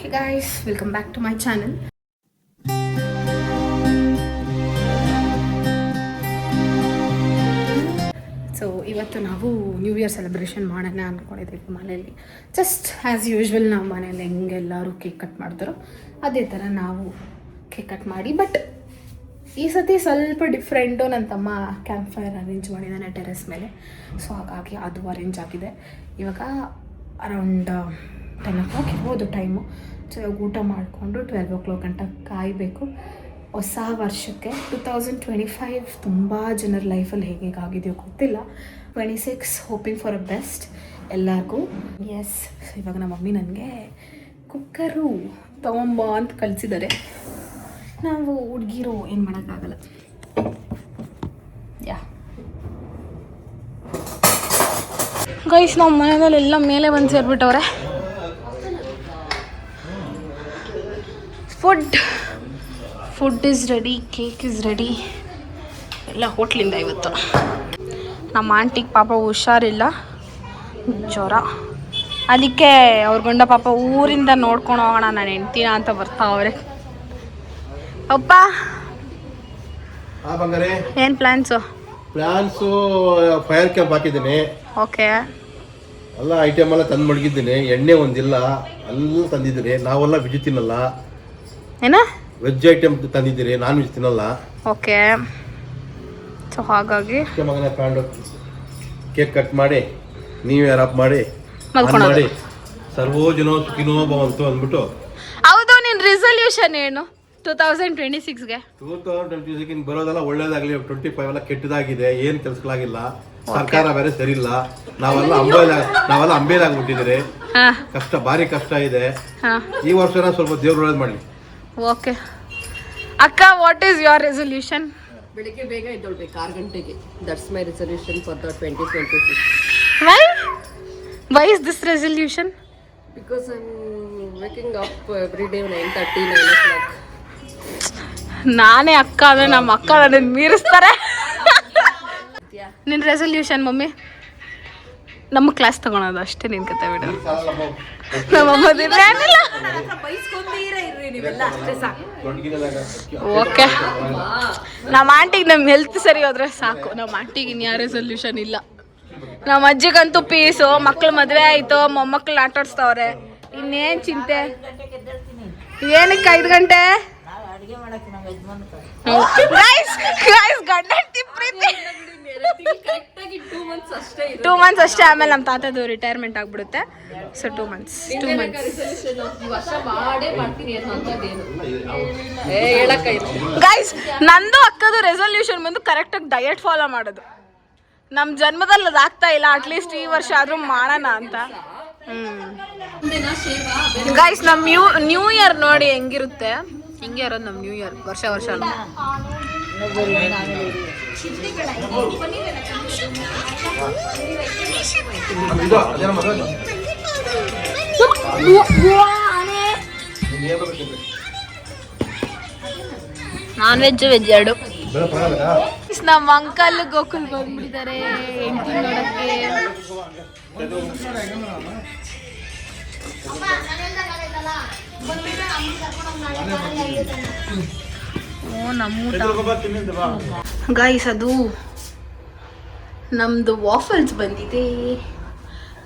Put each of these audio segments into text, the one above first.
Hey guys, welcome back to my channel. So ಇವತ್ತು ನಾವು new year celebration ಮಾಡೋಣ ಅಂದ್ಕೊಂಡಿದ್ದೀವಿ ಮನೇಲಿ. ಜಸ್ಟ್ ಆ್ಯಸ್ ಯೂಶ್ವಲ್ ನಾವು ಮನೇಲಿ ಹೆಂಗೆಲ್ಲರೂ ಕೇಕ್ ಕಟ್ ಮಾಡ್ತಾರೋ ಅದೇ ಥರ ನಾವು ಕೇಕ್ ಕಟ್ ಮಾಡಿ, ಬಟ್ ಈ ಸತಿ ಸ್ವಲ್ಪ ಡಿಫ್ರೆಂಟು. ನನ್ನ ತಮ್ಮ ಕ್ಯಾಂಪ್ ಫೈರ್ ಅರೇಂಜ್ ಮಾಡಿದ್ದಾನೆ ಟೆರೆಸ್ ಮೇಲೆ, ಸೊ ಹಾಗಾಗಿ ಅದು ಅರೇಂಜ್ ಆಗಿದೆ. ಇವಾಗ ಅರೌಂಡ್ 10 o'clock ಇರ್ಬೋದು ಟೈಮು. ಸೊ ಇವಾಗ ಊಟ ಮಾಡಿಕೊಂಡು 12 o'clock ಗಂಟ ಕಾಯಬೇಕು. ಹೊಸ ವರ್ಷಕ್ಕೆ 2025 ತುಂಬ ಜನರ ಲೈಫಲ್ಲಿ ಹೇಗಾಗಿದೆಯೋ ಗೊತ್ತಿಲ್ಲ. 26 ಹೋಪಿಂಗ್ ಫಾರ್ ಅ ಬೆಸ್ಟ್ ಎಲ್ಲರಿಗೂ. ಎಸ್, ಇವಾಗ ನಮ್ಮ ಮಮ್ಮಿ ನನಗೆ ಕುಕ್ಕರು ತೊಗೊಂಬ ಅಂತ ಕಳಿಸಿದ್ದಾರೆ. ನಾವು ಹುಡುಗಿರು ಏನು ಮಾಡೋಕ್ಕಾಗಲ್ಲ. ಯಾ ಗೈಸ್, ನಮ್ಮ ಮನೆಯಲ್ಲೆಲ್ಲ ಮೇಲೆ ಬಂದು ಸೇರಿಬಿಟ್ಟವ್ರೆ. Food is ready, cake is ready, ಎಲ್ಲ ಹೋಟ್ಲಿಂದ ಇವತ್ತು. ನಮ್ಮ ಆಂಟಿಗೆ ಪಾಪ ಹುಷಾರಿಲ್ಲ, ಜ್ವರ, ಅದಕ್ಕೆ ಅವ್ರ ಗಂಡ ಪಾಪ ಊರಿಂದ ನೋಡ್ಕೊಂಡು ಹೋಗೋಣ ನಾನು ಹೆಂಡ್ತಿನ ಅಂತ ಬರ್ತಾವ್ರೆ. ಅಪ್ಪ ಏನು ಪ್ಲ್ಯಾನ್ಸು? ಫೈರ್ ಕ್ಯಾಂಪ್ ಹಾಕಿದ್ದೀನಿ. ಓಕೆ, ಎಲ್ಲ ಐಟಮ್ ಎಲ್ಲ ತಂದು ಮಡಗಿದ್ದೀನಿ. ಎಣ್ಣೆ ಒಂದಿಲ್ಲ, ಎಲ್ಲ ತಂದಿದ್ದೀನಿ. ನಾವೆಲ್ಲ ವೆಜ್ ತಿನ್ನಲ್ಲ. ಏನ ವೆಜ್ ಐಟಮ್ ತಂದಿದ್ದೀರಿ, ನಾನ್ ವೆಜ್ ತಿನ್ನಲ್ಲ. ಓಕೆ, ಸೊ ಹಾಗಾಗಿ ಮಗನ ಕಾಂಡು ಕೇಕ್ ಕಟ್ ಮಾಡಿ ನ್ಯೂ ಇಯರ್ ಅಪ್ ಮಾಡಿ ಮಲ್ಕೊಳ್ಳೋದು. ಸರ್ವೋ ಜನೋ ಸುಖಿನೋ ಭವಂತು ಅಂದ್ಬಿಟ್ಟು. ಹೌದು, ನಿನ್ನ ರಿಸಲ್ಯೂಷನ್ ಏನು 2026ಗೆ? 2026 ಬರೋದೆಲ್ಲ ಒಳ್ಳೇದಾಗ್ಲಿ. 25 ಎಲ್ಲ ಕೆಟ್ಟದಾಗಿದೆ, ಏನ್ ಕೆಲಸಗಳಾಗಿಲ್ಲ. ಸರ್ಕಾರ ಬೇರೆ ಸರಿ ಇಲ್ಲ. ನಾವೆಲ್ಲ ಅಂಬೇಲಾಗ್ಬಿಟ್ಟಿದ್ದೀರಿ. ಕಷ್ಟ, ಭಾರಿ ಕಷ್ಟ ಇದೆ. ಈ ವರ್ಷನ ಸ್ವಲ್ಪ ದೇವ್ರು ಒಳ್ಳೇದು ಮಾಡಲಿ. ಓಕೆ ಅಕ್ಕ, ವಾಟ್ ಈಸ್ ಯುವರ್ ರೆಸಲ್ಯೂಷನ್? ಬೆಳಿಗ್ಗೆ ಬೇಗ ಎದ್ದೊಳ್ಬೇಕು, 6 ಗಂಟೆಗೆ. That's my resolution for the 2026. Why is this resolution? Because I am waking up every day 9:30, 9 o'clock. ನಾನೇ ಅಕ್ಕ ಅಂದರೆ ನಮ್ಮ ಅಕ್ಕ ನನ್ನ ಮೀರಿಸ್ತಾರೆ. ನಿನ್ನ ರೆಸಲ್ಯೂಷನ್ ಮಮ್ಮಿ? ನಮ್ಮ ಕ್ಲಾಸ್ ತಗೊಳೋದು ಅಷ್ಟೇ, ನಿನ್ ಕತೆ ಬಿಡು. ಓಕೆ, ನಮ್ಮ ಆಂಟಿಗೆ ನಮ್ಮ ಹೆಲ್ತ್ ಸರಿ ಹೋದ್ರೆ ಸಾಕು. ನಮ್ಮ ಆಂಟಿಗೆ ಇನ್ಯಾ ರೆಸಲ್ಯೂಷನ್ ಇಲ್ಲ. ನಮ್ಮ ಅಜ್ಜಿಗಂತೂ ಪೀಸು, ಮಕ್ಳು ಮದುವೆ ಆಯಿತು, ಮೊಮ್ಮಕ್ಳು ಆಟಾಡ್ಸ್ತವ್ರೆ, ಇನ್ನೇನು ಚಿಂತೆ. ಏನಕ್ಕೆ 5 ಗಂಟೆ? ಗಂಡ ಪ್ರೀತಿ 2 months ಅಷ್ಟೇ. ಆಮೇಲೆ ನಮ್ಮ ತಾತದು ರಿಟೈರ್ಮೆಂಟ್ ಆಗ್ಬಿಡುತ್ತೆ. So 2 months. ಗೈಸ್, ನಂದು ಅಕ್ಕದು ರೆಸಲ್ಯೂಷನ್ ಬಂದು ಕರೆಕ್ಟಾಗಿ ಡಯಟ್ ಫಾಲೋ ಮಾಡೋದು. ನಮ್ಮ ಜನ್ಮದಲ್ಲಿ ಅದು ಆಗ್ತಾ ಇಲ್ಲ, ಅಟ್ಲೀಸ್ಟ್ ಈ ವರ್ಷ ಆದ್ರೂ ಮಾಡೋಣ ಅಂತ. ಗೈಸ್, ನಮ್ಮ ನ್ಯೂ ಇಯರ್ ನೋಡಿ ಹೆಂಗಿರುತ್ತೆ, ಹಿಂಗೆ ಇರೋದು ನಮ್ಮ ನ್ಯೂ ಇಯರ್ ವರ್ಷ. ನಾನ್ ವೆಜ್ ಎರಡು. ನಮ್ಮ ಅಂಕಲ್ ಗೋಕುಲ್ ಬಂದ್ಬಿಟ್ಟಿದ್ದಾರೆ ಹೆಂಡತಿ ನೋಡಕ್ಕೆ. ಗೈಸ್, ಅದು ನಮ್ದು ವಾಫಲ್ಸ್ ಬಂದಿದೆ.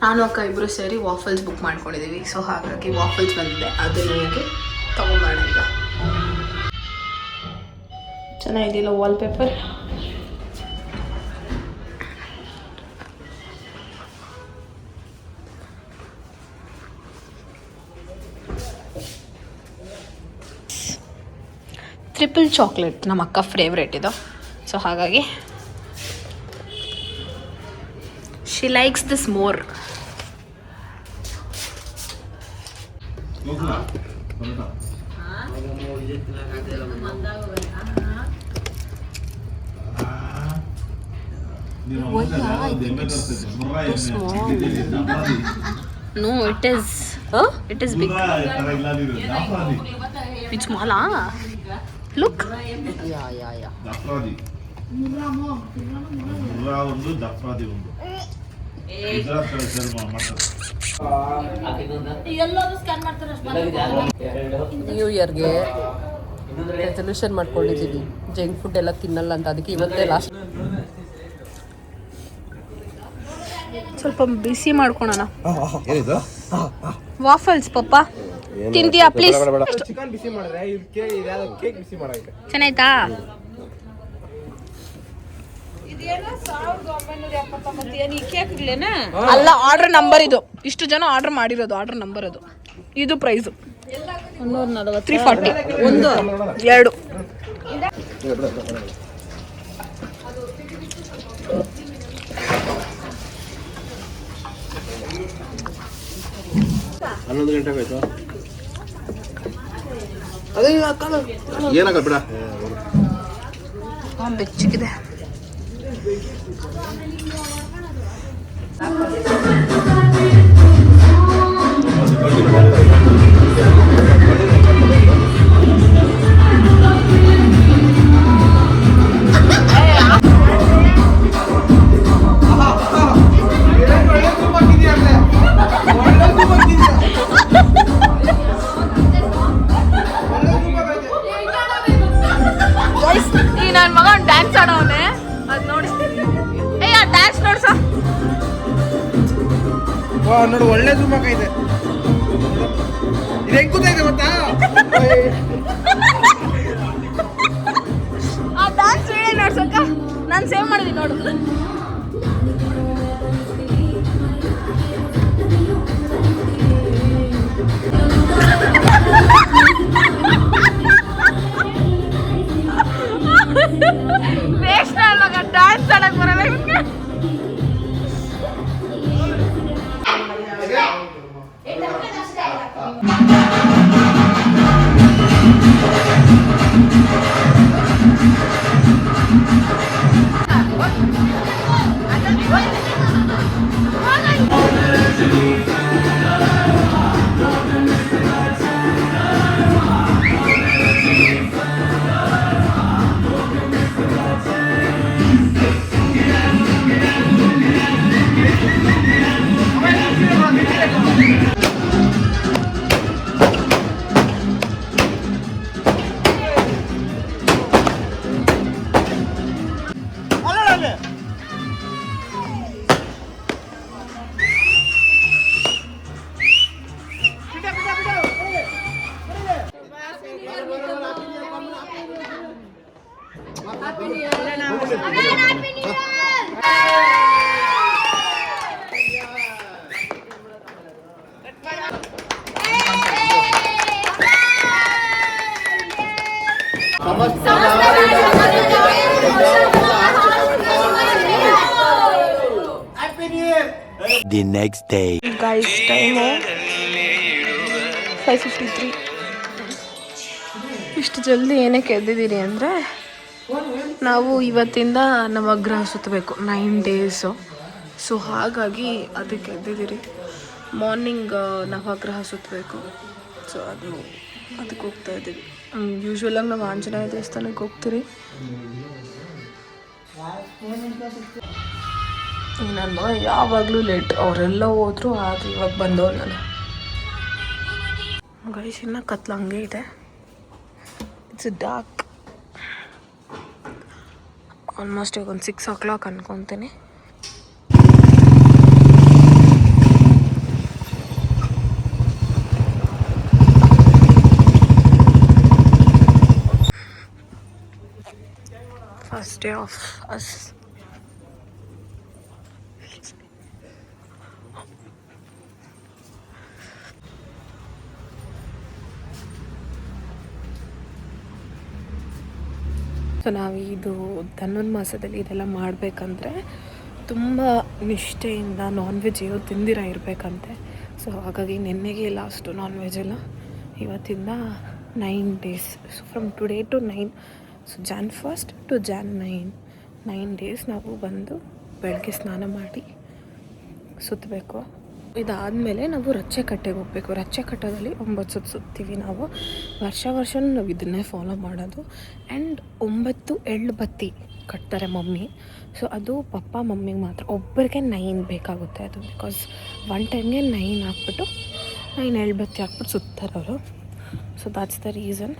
ನಾನು ಅಕ್ಕ ಇಬ್ರು ಸೇರಿ ವಾಫಲ್ಸ್ ಬುಕ್ ಮಾಡ್ಕೊಂಡಿದ್ದೀವಿ. ಸೊ ಹಾಗಾಗಿ ವಾಫಲ್ಸ್ ಬಂದಿದೆ, ಅದನ್ನ ಹೋಗಿ ತಗೊಂಬೋಣ ಈಗ. ಚೆನ್ನಾಗಿದೆಯಲ್ಲ ವಾಲ್ಪೇಪರ್? ಟ್ರಿಪಲ್ ಚಾಕ್ಲೇಟ್ ನಮ್ಮ ಅಕ್ಕ ಫೇವ್ರೇಟ್ ಇದು. ಸೊ ಹಾಗಾಗಿ she likes this more. No, it is big. It's small, look. Yeah. ದಫ್ರಾದಿ ಒಂದು ದಫ್ರಾದಿ ಒಂದು. ಗುಜರಾತ್ ಕಡೆ ಸೇರ್ ಮಾಡ್ತಾರೆ. ನ್ಯೂ ಇಯರ್ಗೆ ರೆಸಲ್ಯೂಷನ್ ಮಾಡ್ಕೊಂಡಿದ್ದೀನಿ ಜಂಕ್ ಫುಡ್ ಎಲ್ಲ ತಿನ್ನಲ್ಲ ಅಂತ, ಅದಕ್ಕೆ ಇವತ್ತೇ ಲಾಸ್ಟ್. ಸ್ವಲ್ಪ ಬಿಸಿ ಮಾಡ್ಕೊಳೋಣ. ವಾಫಲ್ಸ್ ಪಪ್ಪ ತಿಂತೀಯಾ ಪ್ಲೀಸ್? ಚಿಕನ್ ಬಿಸಿ ಮಾಡಿದ್ರೆ ಕೇಕ್ ಬಿಸಿ ಮಾಡಾಯ್ತು. ಚೆನ್ನಾಯ್ತಾ? ಅಲ್ಲ, ಆರ್ಡರ್ ನಂಬರ್ ಇದು. ಇಷ್ಟು ಜನ ಆರ್ಡರ್ ಮಾಡಿರೋದು ಆರ್ಡರ್ ನಂಬರ್ ಅದು. ಇದು ಪ್ರೈಸು 340. 1 2 11 ಗಂಟೆ ಆಯ್ತು. ಏನಾಗಲ್ಲ ಬಿಡ, ಬೆಚ್ಚಗಿದೆ. ಈ ನನ್ನ ಮಗ ಡ್ಯಾನ್ಸ್ ಆಡೋನೆ, ಅದು ನೋಡಿ. ಡ್ಯಾನ್ಸ್ ನೋಡ್ಸ ನೋಡು, ಒಳ್ಳೆ ಜೂಮಕ ಇದೆ. ಇದು ಹೆಂಗ್ ಕೂತೈತೆ ಗೊತ್ತಾ? ಆ ಡ್ಯಾನ್ಸ್ ವಿಡಿಯೋ ನೋಡ್ಸಕ್ಕ ನಾನು ಸೇವ್ ಮಾಡಿದ್ದೀನಿ ನೋಡು. ನೇಷನಲ್ ಮಗ ಡ್ಯಾನ್ಸ್ ಆಡಕ್ ಬರಲ್ಲ ಇವನ್ಗೆ. The next day. Guys, time 5:53. ಇಷ್ಟು ಜಲ್ದಿ ಏನಕ್ಕೆ ಎದ್ದಿದ್ದೀರಿ ಅಂದರೆ, ನಾವು ಇವತ್ತಿಂದ ನವಗ್ರಹ ಸುತ್ತಬೇಕು 9 ಡೇಸು. ಸೊ ಹಾಗಾಗಿ ಅದಕ್ಕೆ ಎದ್ದಿದ್ದೀರಿ. ಮಾರ್ನಿಂಗ್ ನವಗ್ರಹ ಸುತ್ತಬೇಕು. ಸೊ ಅದಕ್ಕೆ ಹೋಗ್ತಾ ಇದ್ದೀವಿ. ಯೂಶ್ವಲಾಗಿ ನಾವು ಆಂಜನೇಯ ದೇವಸ್ಥಾನಕ್ಕೆ ಹೋಗ್ತೀರಿ. ನನ್ನ ಮಗ ಯಾವಾಗಲೂ ಲೇಟ್. ಅವರೆಲ್ಲ ಹೋದ್ರು, ಆದರೆ ಇವಾಗ ಬಂದವು ನಾನು. ಗೈಸ್, ಇನ್ನೂ ಕತ್ಲು ಹಂಗೆ ಇದೆ. It's dark. ಆಲ್ಮೋಸ್ಟ್ ಈಗ ಒಂದು 6 o'clock ಅನ್ಕೊತೀನಿ. First day of us. So ನಾವು ಇದು ಧನುರ್ಮಾಸದಲ್ಲಿ ಇದೆಲ್ಲ ಮಾಡಬೇಕಂದ್ರೆ ತುಂಬ ನಿಷ್ಠೆಯಿಂದ ನಾನ್ ವೆಜ್ ಏನೋ ತಿಂದಿರ ಇರಬೇಕಂತೆ. ಸೊ ಹಾಗಾಗಿ ನೆನ್ನೆಗೆ ಲಾಸ್ಟು ನಾನ್ ವೆಜ್ ಎಲ್ಲ. ಇವತ್ತಿಂದ 9 days. So from today to 9. So Jan 1st to Jan 9 days ನಾವು ಬಂದು ಬೆಳಗ್ಗೆ ಸ್ನಾನ ಮಾಡಿ ಸುತ್ತಬೇಕು. ಇದಾದಮೇಲೆ ನಾವು ರಚ್ಚೆಕಟ್ಟೆಗೆ ಹೋಗಬೇಕು. ರಚ್ಚೆಕಟ್ಟದಲ್ಲಿ 9 ಸುತ್ತು ಸುತ್ತೀವಿ ನಾವು. ವರ್ಷ ನಾವು ಇದನ್ನೇ ಫಾಲೋ ಮಾಡೋದು. ಆ್ಯಂಡ್ 9 ಎಳ್ಳು ಬತ್ತಿ ಕಟ್ತಾರೆ ಮಮ್ಮಿ. ಸೊ ಅದು ಪಪ್ಪ ಮಮ್ಮಿಗೆ ಮಾತ್ರ ಒಬ್ಬರಿಗೆ 9 ಬೇಕಾಗುತ್ತೆ ಅದು. ಬಿಕಾಸ್ 1 ಟೈಮ್ಗೆ 9 ಹಾಕ್ಬಿಟ್ಟು 9 ಎಳ್ಬತ್ತಿ ಹಾಕ್ಬಿಟ್ಟು ಸುತ್ತಾರೆ ಅವರು. So that's the reason.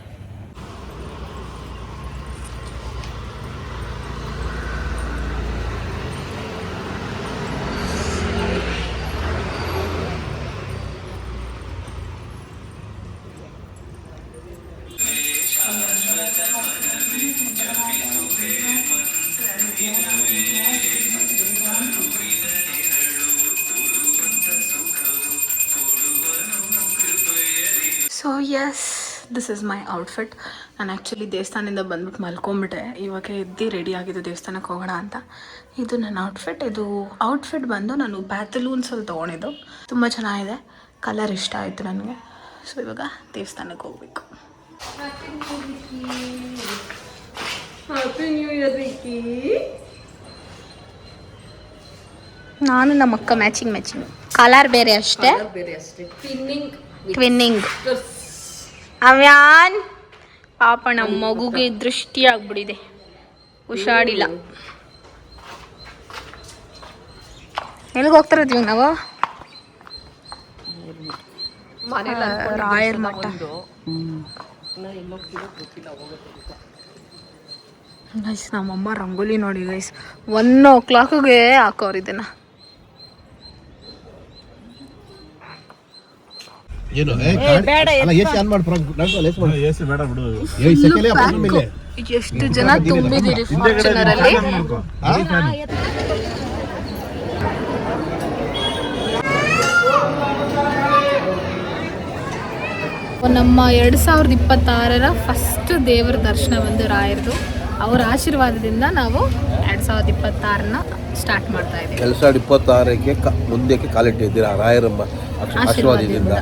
So yes, this is my outfit. ನಾನು ಆ್ಯಕ್ಚುಲಿ ದೇವಸ್ಥಾನದಿಂದ ಬಂದ್ಬಿಟ್ಟು ಮಲ್ಕೊಂಬಿಟ್ಟೆ. ಇವಾಗ ಎದ್ದು ರೆಡಿ ಆಗಿದ್ದು ದೇವಸ್ಥಾನಕ್ಕೆ ಹೋಗೋಣ ಅಂತ. ಇದು ನನ್ನ ಔಟ್ಫಿಟ್. ಇದು ಔಟ್ಫಿಟ್ ಬಂದು ನಾನು ಬ್ಯಾತಲೂನ್ಸಲ್ಲಿ ತೊಗೊಂಡಿದ್ದು. ತುಂಬ ಚೆನ್ನಾಗಿದೆ, ಕಲರ್ ಇಷ್ಟ ಆಯಿತು ನನಗೆ. ಸೊ ಇವಾಗ ದೇವಸ್ಥಾನಕ್ಕೆ ಹೋಗ್ಬೇಕು. Happy new year Ricky. ನಾನು ನಮ್ಮ ಅಕ್ಕ ಮ್ಯಾಚಿಂಗ್ ಕಲರ್ ಬೇರೆ ಅಷ್ಟೇ. ಬೇರೆ ಅಷ್ಟೇ. ಟ್ವಿನ್ನಿಂಗ್. ಅವ್ಯಾನ್ ಪಾಪ ನಮ್ಮ ಮಗುಗೆ ದೃಷ್ಟಿ ಆಗ್ಬಿಟ್ಟಿದೆ, ಹುಷಾರಿಲ್ಲ. ಎಲ್ಲಿಗೆ ಹೋಗ್ತಾ ಇದ್ದೀವಿ ನಾವು? ರಾಯರ್ ಮಠ. ಗೈಸ್ ನಮ್ಮಮ್ಮ ರಂಗೋಲಿ ನೋಡಿ ಗೈಸ್, 1 o'clockಗೆ ಹಾಕೋರು ಇದನ್ನ. ಏನು ಎಷ್ಟು ಜನ ತುಂಬಿದಿರಿ ಫಾರ್ಚುನರ್ ಅಲ್ಲಿ. ನಮ್ಮ 2026 ಫಸ್ಟ್ ದೇವರ ದರ್ಶನ ಬಂದು ರಾಯರ್ದು. ಅವರ ಆಶೀರ್ವಾದದಿಂದ ನಾವು 2026 ಸ್ಟಾರ್ಟ್ ಮಾಡ್ತಾ ಇದ್ದೀವಿ. 2026ಕ್ಕೆ ಮುಂದಕ್ಕೆ ಕಾಲಿಟ್ಟಿದ್ದೀರಾ ರಾಯರಮ್ಮ ಆಶೀರ್ವಾದದಿಂದ.